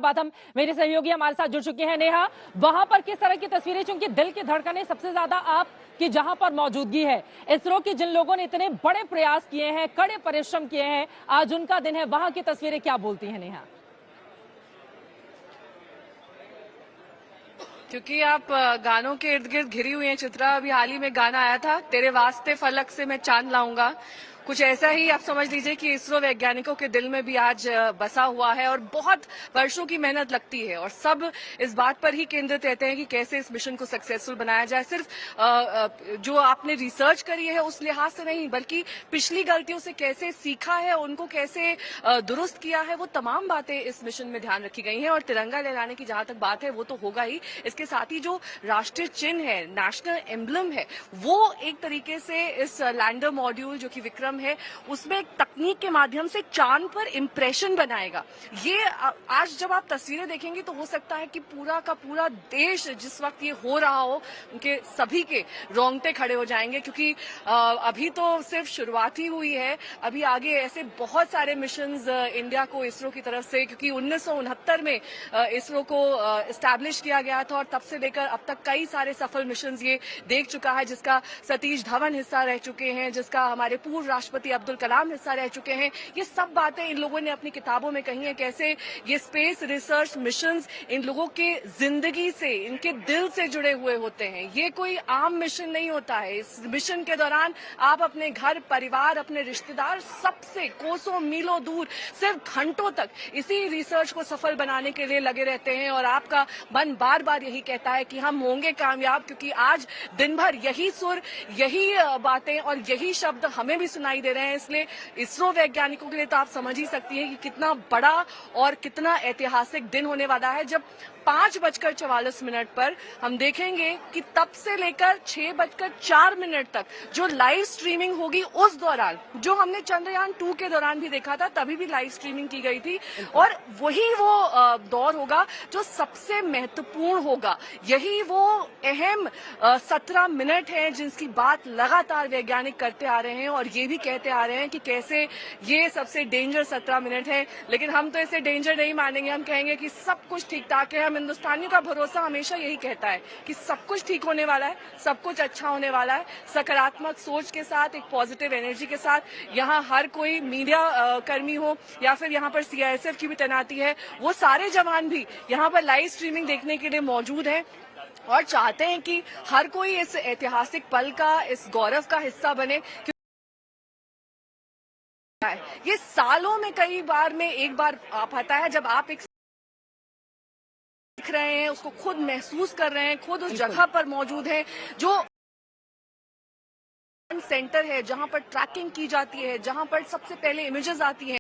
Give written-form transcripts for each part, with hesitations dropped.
बात हम मेरे सहयोगी हमारे साथ जुड़ चुके हैं। नेहा, वहां पर किस तरह की तस्वीरें, चूंकि दिल की धड़कनें सबसे ज्यादा आपकी जहां पर मौजूदगी है, इसरो की जिन लोगों ने इतने बड़े प्रयास किए हैं, कड़े परिश्रम किए हैं, आज उनका दिन है, वहां की तस्वीरें क्या बोलती हैं नेहा? क्योंकि आप गानों के इर्द गिर्द घिरी हुई हैं चित्रा। अभी हाल ही में गाना आया था, तेरे वास्ते फलक से मैं चांद लाऊंगा। कुछ ऐसा ही आप समझ लीजिए कि इसरो वैज्ञानिकों के दिल में भी आज बसा हुआ है और बहुत वर्षों की मेहनत लगती है और सब इस बात पर ही केंद्रित रहते हैं कि कैसे इस मिशन को सक्सेसफुल बनाया जाए। सिर्फ जो आपने रिसर्च करी है उस लिहाज से नहीं, बल्कि पिछली गलतियों से कैसे सीखा है, उनको कैसे दुरुस्त किया है, वो तमाम बातें इस मिशन में ध्यान रखी गई हैं। और तिरंगा लहराने की जहां तक बात है वो तो होगा ही, इसके साथ ही जो राष्ट्रीय चिन्ह है, नेशनल एम्बलम है, वो एक तरीके से इस लैंडर मॉड्यूल जो कि विक्रम है उसमें एक तकनीक के माध्यम से चांद पर इंप्रेशन बनाएगा। ये आज जब आप तस्वीरें देखेंगे तो हो सकता है कि पूरा का पूरा देश जिस वक्त ये हो रहा हो उनके सभी के रोंगटे खड़े हो जाएंगे, क्योंकि अभी तो सिर्फ शुरुआत ही हुई है। अभी आगे ऐसे बहुत सारे मिशंस इंडिया को इसरो की तरफ से, क्योंकि 1969 में इसरो को एस्टैब्लिश किया गया था और तब से लेकर अब तक कई सारे सफल मिशंस ये देख चुका है, जिसका सतीश धवन हिस्सा रह चुके हैं, जिसका हमारे पूर्व राष्ट्रपति अब्दुल कलाम हिस्सा रह चुके हैं। ये सब बातें इन लोगों ने अपनी किताबों में कही हैं, कैसे ये स्पेस रिसर्च मिशंस इन लोगों के जिंदगी से, इनके दिल से जुड़े हुए होते हैं। ये कोई आम मिशन नहीं होता है। इस मिशन के दौरान आप अपने घर परिवार, अपने रिश्तेदार, सबसे कोसों मीलों दूर सिर्फ घंटों तक इसी रिसर्च को सफल बनाने के लिए लगे रहते हैं और आपका मन बार बार यही कहता है कि हम होंगे कामयाब, क्योंकि आज दिन भर यही सुर, यही बातें और यही शब्द हमें भी सुनाई दे रहे हैं। इसलिए इसरो वैज्ञानिकों के लिए तो आप समझ ही सकती हैं कि कितना बड़ा और कितना ऐतिहासिक दिन होने वाला है, जब 5:44 पर हम देखेंगे कि तब से लेकर 6:04 तक जो लाइव स्ट्रीमिंग होगी, उस दौरान जो हमने चंद्रयान 2 के दौरान भी देखा था, तभी भी लाइव स्ट्रीमिंग की गई थी, और वही वो दौर होगा जो सबसे महत्वपूर्ण होगा। यही वो अहम 17 मिनट है जिसकी बात लगातार वैज्ञानिक करते आ रहे हैं और ये भी कहते आ रहे हैं कि कैसे ये सबसे डेंजर 17 मिनट है। लेकिन हम तो इसे डेंजर नहीं मानेंगे, हम कहेंगे कि सब कुछ ठीक ठाक है। हम हिंदुस्तानियों का भरोसा हमेशा यही कहता है कि सब कुछ ठीक होने वाला है, सब कुछ अच्छा होने वाला है। सकारात्मक सोच के साथ, एक पॉजिटिव एनर्जी के साथ यहाँ हर कोई मीडिया कर्मी हो या फिर यहाँ पर सीआईएसएफ की भी तैनाती है, वो सारे जवान भी यहाँ पर लाइव स्ट्रीमिंग देखने के लिए मौजूद हैं और चाहते हैं कि हर कोई इस ऐतिहासिक पल का, इस गौरव का हिस्सा बने। ये सालों में कई बार में एक बार आता है जब आप एक दिख रहे हैं, उसको खुद महसूस कर रहे हैं, खुद उस जगह पर मौजूद हैं, जो सेंटर है जहां पर ट्रैकिंग की जाती है, जहां पर सबसे पहले इमेजेस आती हैं।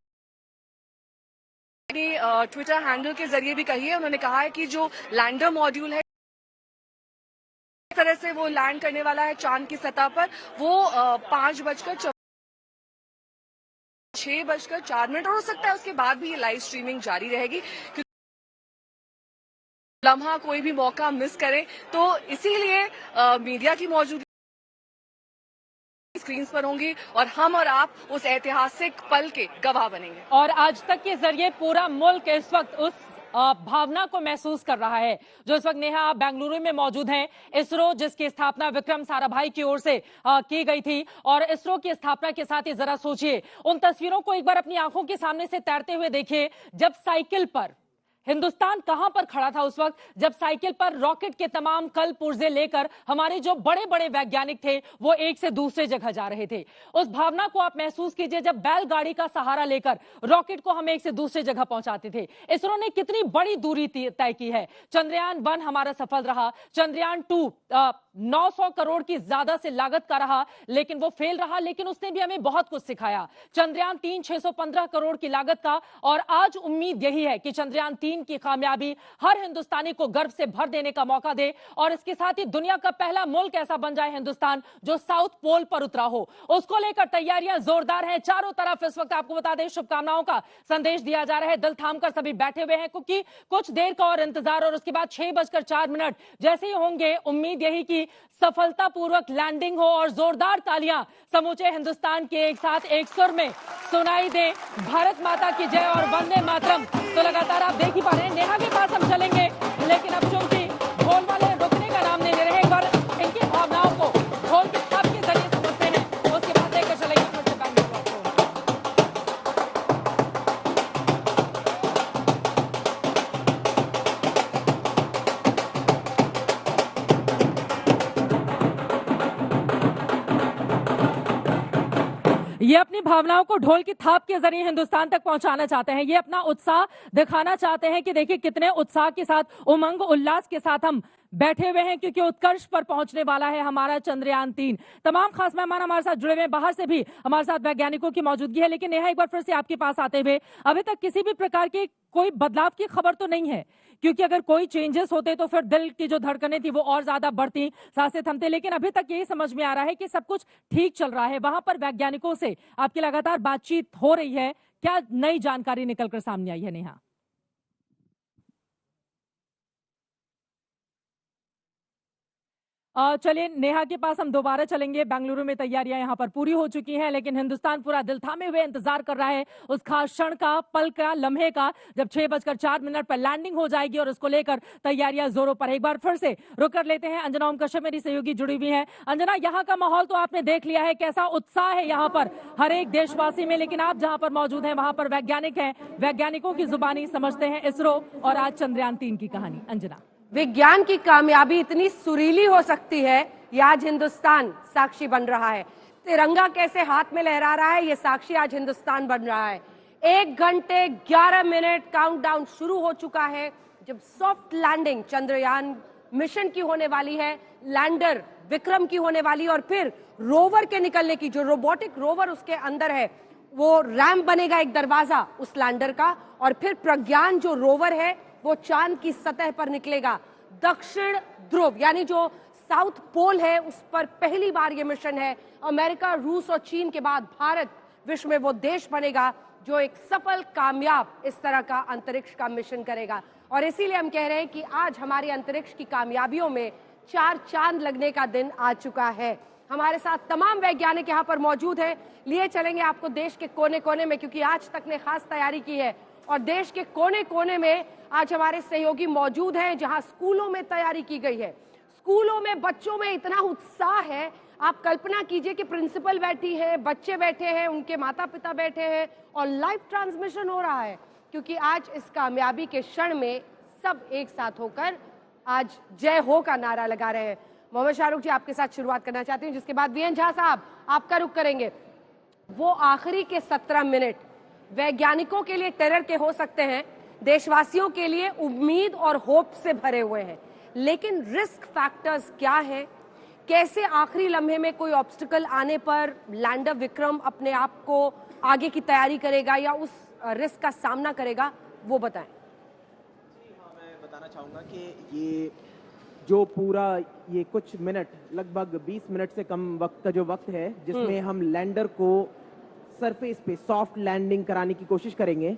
ट्विटर हैंडल के जरिए भी कही है, उन्होंने कहा है कि जो लैंडर मॉड्यूल है, इस तरह से वो लैंड करने वाला है चांद की सतह पर, वो 6:04 और हो सकता है उसके बाद भी ये लाइव स्ट्रीमिंग जारी रहेगी, क्योंकि लम्हा कोई भी मौका मिस करे तो इसीलिए मीडिया की मौजूदगी स्क्रीन पर होंगी और हम और आप उस ऐतिहासिक पल के गवाह बनेंगे। और आज तक के जरिए पूरा मुल्क इस वक्त उस भावना को महसूस कर रहा है जो इस वक्त नेहा आप बेंगलुरु में मौजूद हैं। इसरो जिसकी स्थापना विक्रम साराभाई की ओर से की गई थी, और इसरो की स्थापना के साथ ही जरा सोचिए, उन तस्वीरों को एक बार अपनी आंखों के सामने से तैरते हुए देखिए, जब साइकिल पर हिंदुस्तान कहां पर खड़ा था उस वक्त, जब साइकिल पर रॉकेट के तमाम कल पुर्जे लेकर हमारे जो बड़े बड़े वैज्ञानिक थे वो एक से दूसरे जगह जा रहे थे। उस भावना को आप महसूस कीजिए जब बैलगाड़ी का सहारा लेकर रॉकेट को हम एक से दूसरे जगह पहुंचाते थे। इसरो ने कितनी बड़ी दूरी तय की है। चंद्रयान 1 हमारा सफल रहा, चंद्रयान 2 900 करोड़ की ज्यादा से लागत का रहा, लेकिन वो फेल रहा, लेकिन उसने भी हमें बहुत कुछ सिखाया। चंद्रयान 3 615 करोड़ की लागत का, और आज उम्मीद यही है कि चंद्रयान 3 की कामयाबी हर हिंदुस्तानी को गर्व से भर देने का मौका दे, और इसके साथ ही दुनिया का पहला मुल्क ऐसा बन जाए हिंदुस्तान जो साउथ पोल पर उतरा हो। उसको लेकर तैयारियां जोरदार हैं चारों तरफ। इस वक्त आपको बता दें, शुभकामनाओं का संदेश दिया जा रहा है, दिल थामकर सभी बैठे हुए हैं, क्योंकि कुछ देर का और इंतजार, और उसके बाद 6:04 जैसे ही होंगे, उम्मीद यही कि सफलतापूर्वक लैंडिंग हो और जोरदार तालियां समूचे हिंदुस्तान के एक साथ एक सुर में सुनाई दे। भारत माता की जय और वंदे मातरम। तो लगातार आप देखिए ही पा रहे हैं। नेहा के पास हम चलेंगे, लेकिन अब चूंकि ढोल वाले रुकने का नाम नहीं ले रहे, एक बार इनकी भावनाओं को ढोल के थाप के जरिए समझते हैं, उसके बाद लेकर चलेंगे फिर से बैंगलोर आपको। ये अपनी भावनाओं को ढोल की थाप के जरिए हिंदुस्तान तक पहुंचाना चाहते हैं। ये अपना उत्साह दिखाना चाहते हैं कि देखिए कितने उत्साह के साथ, उमंग उल्लास के साथ हम बैठे हुए हैं, क्योंकि उत्कर्ष पर पहुंचने वाला है हमारा चंद्रयान 3। तमाम खास मेहमान हमारे साथ जुड़े हुए हैं, बाहर से भी हमारे साथ वैज्ञानिकों की मौजूदगी है। लेकिन नेहा, एक बार फिर से आपके पास आते हुए, अभी तक किसी भी प्रकार के कोई बदलाव की खबर तो नहीं है, क्योंकि अगर कोई चेंजेस होते तो फिर दिल की जो धड़कनें थी वो और ज्यादा बढ़ती, सांसें थमते। लेकिन अभी तक यही समझ में आ रहा है कि सब कुछ ठीक चल रहा है। वहां पर वैज्ञानिकों से आपकी लगातार बातचीत हो रही है, क्या नई जानकारी निकलकर सामने आई है नेहा? चलिए नेहा के पास हम दोबारा चलेंगे। बेंगलुरु में तैयारियां यहां पर पूरी हो चुकी हैं, लेकिन हिंदुस्तान पूरा दिल थामे हुए इंतजार कर रहा है उस खास क्षण का, पल का, लम्हे का, जब 6:04 पर लैंडिंग हो जाएगी और उसको लेकर तैयारियां जोरों पर। एक बार फिर से रुक कर लेते हैं, अंजना ओम कश्यप मेरी सहयोगी जुड़ी हुई है। अंजना, यहाँ का माहौल तो आपने देख लिया है, कैसा उत्साह है यहाँ पर हर एक देशवासी में, लेकिन आप जहां पर मौजूद हैं वहां पर वैज्ञानिक हैं, वैज्ञानिकों की जुबानी समझते हैं इसरो और आज चंद्रयान 3 की कहानी। अंजना, विज्ञान की कामयाबी इतनी सुरीली हो सकती है, ये आज हिंदुस्तान साक्षी बन रहा है। तिरंगा कैसे हाथ में लहरा रहा है, ये साक्षी आज हिंदुस्तान बन रहा है। 1 घंटे 11 मिनट काउंटडाउन शुरू हो चुका है, जब सॉफ्ट लैंडिंग चंद्रयान मिशन की होने वाली है, लैंडर विक्रम की होने वाली है, और फिर रोवर के निकलने की, जो रोबोटिक रोवर उसके अंदर है, वो रैंप बनेगा, एक दरवाजा उस लैंडर का, और फिर प्रज्ञान जो रोवर है वो चांद की सतह पर निकलेगा। दक्षिण ध्रुव यानी जो साउथ पोल है उस पर पहली बार ये मिशन है। अमेरिका, रूस और चीन के बाद भारत विश्व में वो देश बनेगा जो एक सफल, कामयाब इस तरह का अंतरिक्ष का मिशन करेगा। और इसीलिए हम कह रहे हैं कि आज हमारी अंतरिक्ष की कामयाबियों में 4 चांद लगने का दिन आ चुका है। हमारे साथ तमाम वैज्ञानिक यहाँ पर मौजूद हैं। लिए चलेंगे आपको देश के कोने कोने में, क्योंकि आज तक ने खास तैयारी की है, और देश के कोने कोने में आज हमारे सहयोगी मौजूद हैं, जहां स्कूलों में तैयारी की गई है। स्कूलों में बच्चों में इतना उत्साह है, आप कल्पना कीजिए कि प्रिंसिपल बैठी है, बच्चे बैठे हैं, उनके माता पिता बैठे हैं, और लाइव ट्रांसमिशन हो रहा है, क्योंकि आज इस कामयाबी के क्षण में सब एक साथ होकर आज जय हो का नारा लगा रहे हैं। मोहम्मद शाहरुख जी, आपके साथ शुरुआत करना चाहती हूँ, जिसके बाद वीएन झा साहब आपका रुख करेंगे। वो आखिरी के 17 मिनट वैज्ञानिकों के लिए टेरर के हो सकते हैं, देशवासियों के लिए उम्मीद और होप से भरे हुए हैं, लेकिन रिस्क फैक्टर्स क्या है, कैसे आखिरी लम्हे में कोई ऑब्स्टिकल आने पर लैंडर विक्रम अपने आप को आगे की तैयारी करेगा या उस रिस्क का सामना करेगा, वो बताएं। हाँ, मैं बताना चाहूँगा कि ये जो पूरा ये कुछ मिनट, लगभग 20 मिनट से कम वक्त का जो वक्त है जिसमें हम लैंडर को सरफेस पे सॉफ्ट लैंडिंग कराने की कोशिश करेंगे,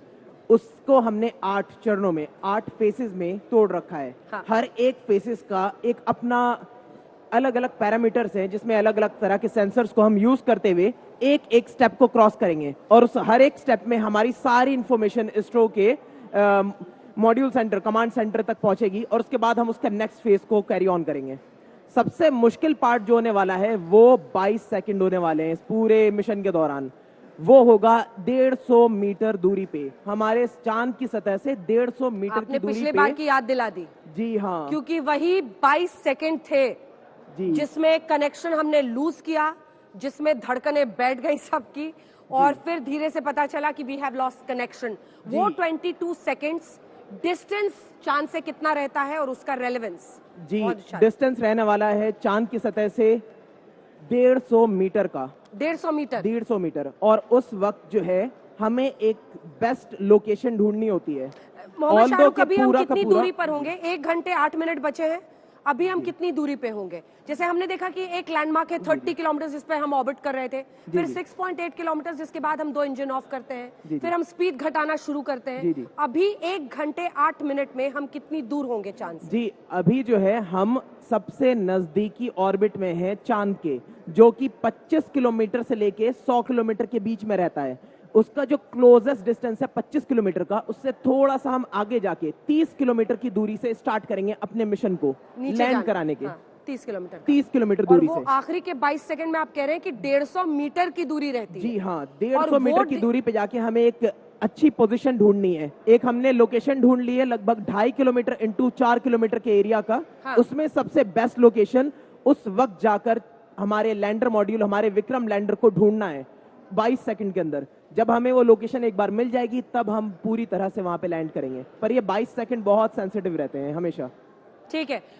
उसको हमने 8 चरणों में, 8 फेसेस में तोड़ रखा है। हाँ। हर एक फेसेस का एक अपना अलग अलग पैरामीटर्स हैं, जिसमें अलग अलग तरह के सेंसर्स को हम यूज करते हुए एक एक स्टेप को क्रॉस करेंगे, और उस हर एक स्टेप में हमारी सारी इंफॉर्मेशन इसरो के मॉड्यूल सेंटर, कमांड सेंटर तक पहुंचेगी, और उसके बाद हम उसके नेक्स्ट फेज को कैरी ऑन करेंगे। सबसे मुश्किल पार्ट जो होने वाला है वो 22 सेकंड होने वाले हैं इस पूरे मिशन के दौरान। वो होगा 150 मीटर दूरी पे, हमारे चांद की सतह से 150 मीटर की दूरी पे। पिछले बार की याद दिला दी। जी हाँ, क्योंकि वही 22 सेकंड थे जी, जिसमें कनेक्शन हमने लूज किया, जिसमें धड़कनें बैठ गई सबकी, और फिर धीरे से पता चला कि वी हैव लॉस्ट कनेक्शन। वो 22 सेकंड्स डिस्टेंस चांद से कितना रहता है और उसका रेलेवेंस जी, डिस्टेंस रहने वाला है चांद की सतह से 150 मीटर का। 150 मीटर, और उस वक्त जो है हमें एक बेस्ट लोकेशन ढूंढनी होती है। मोहम्मद शाहरुख, अभी हम कितनी दूरी पर होंगे? 1 घंटे 8 मिनट बचे हैं, अभी हम कितनी दूरी पे होंगे? जैसे हमने देखा कि एक लैंडमार्क है 30 किलोमीटर जिस पे हम ऑर्बिट कर रहे थे, फिर 6.8 किलोमीटर जिसके बाद हम 2 इंजन ऑफ करते हैं, फिर हम स्पीड घटाना शुरू करते हैं। अभी 1 घंटे 8 मिनट में हम कितनी दूर होंगे चांद से? जी, अभी जो है हम सबसे नजदीकी ऑर्बिट में है चांद के, जो कि 25 किलोमीटर से लेके 100 किलोमीटर के बीच में रहता है। उसका जो क्लोजेस्ट डिस्टेंस है 25 किलोमीटर का, उससे थोड़ा सा हम आगे जाके 30 किलोमीटर की दूरी से स्टार्ट करेंगे अपने मिशन को लैंड कराने के। 30 किलोमीटर 30 किलोमीटर और दूरी वो से। आखिरी के 22 सेकंड में आप कह रहे हैं कि 150 मीटर की दूरी रहती है। जी हाँ, और 150 मीटर वो की दूरी पे जाके हमें एक अच्छी पोजीशन ढूंढनी है। एक हमने लोकेशन ढूंढ ली है लगभग 2.5 किलोमीटर इंटू 4 किलोमीटर के एरिया का। हाँ। उसमें सबसे बेस्ट लोकेशन उस वक्त जाकर हमारे लैंडर मॉड्यूल, हमारे विक्रम लैंडर को ढूंढना है 22 सेकंड के अंदर। जब हमें वो लोकेशन एक बार मिल जाएगी तब हम पूरी तरह से वहां पे लैंड करेंगे, पर ये 22 सेकंड बहुत सेंसिटिव रहते हैं हमेशा। ठीक है।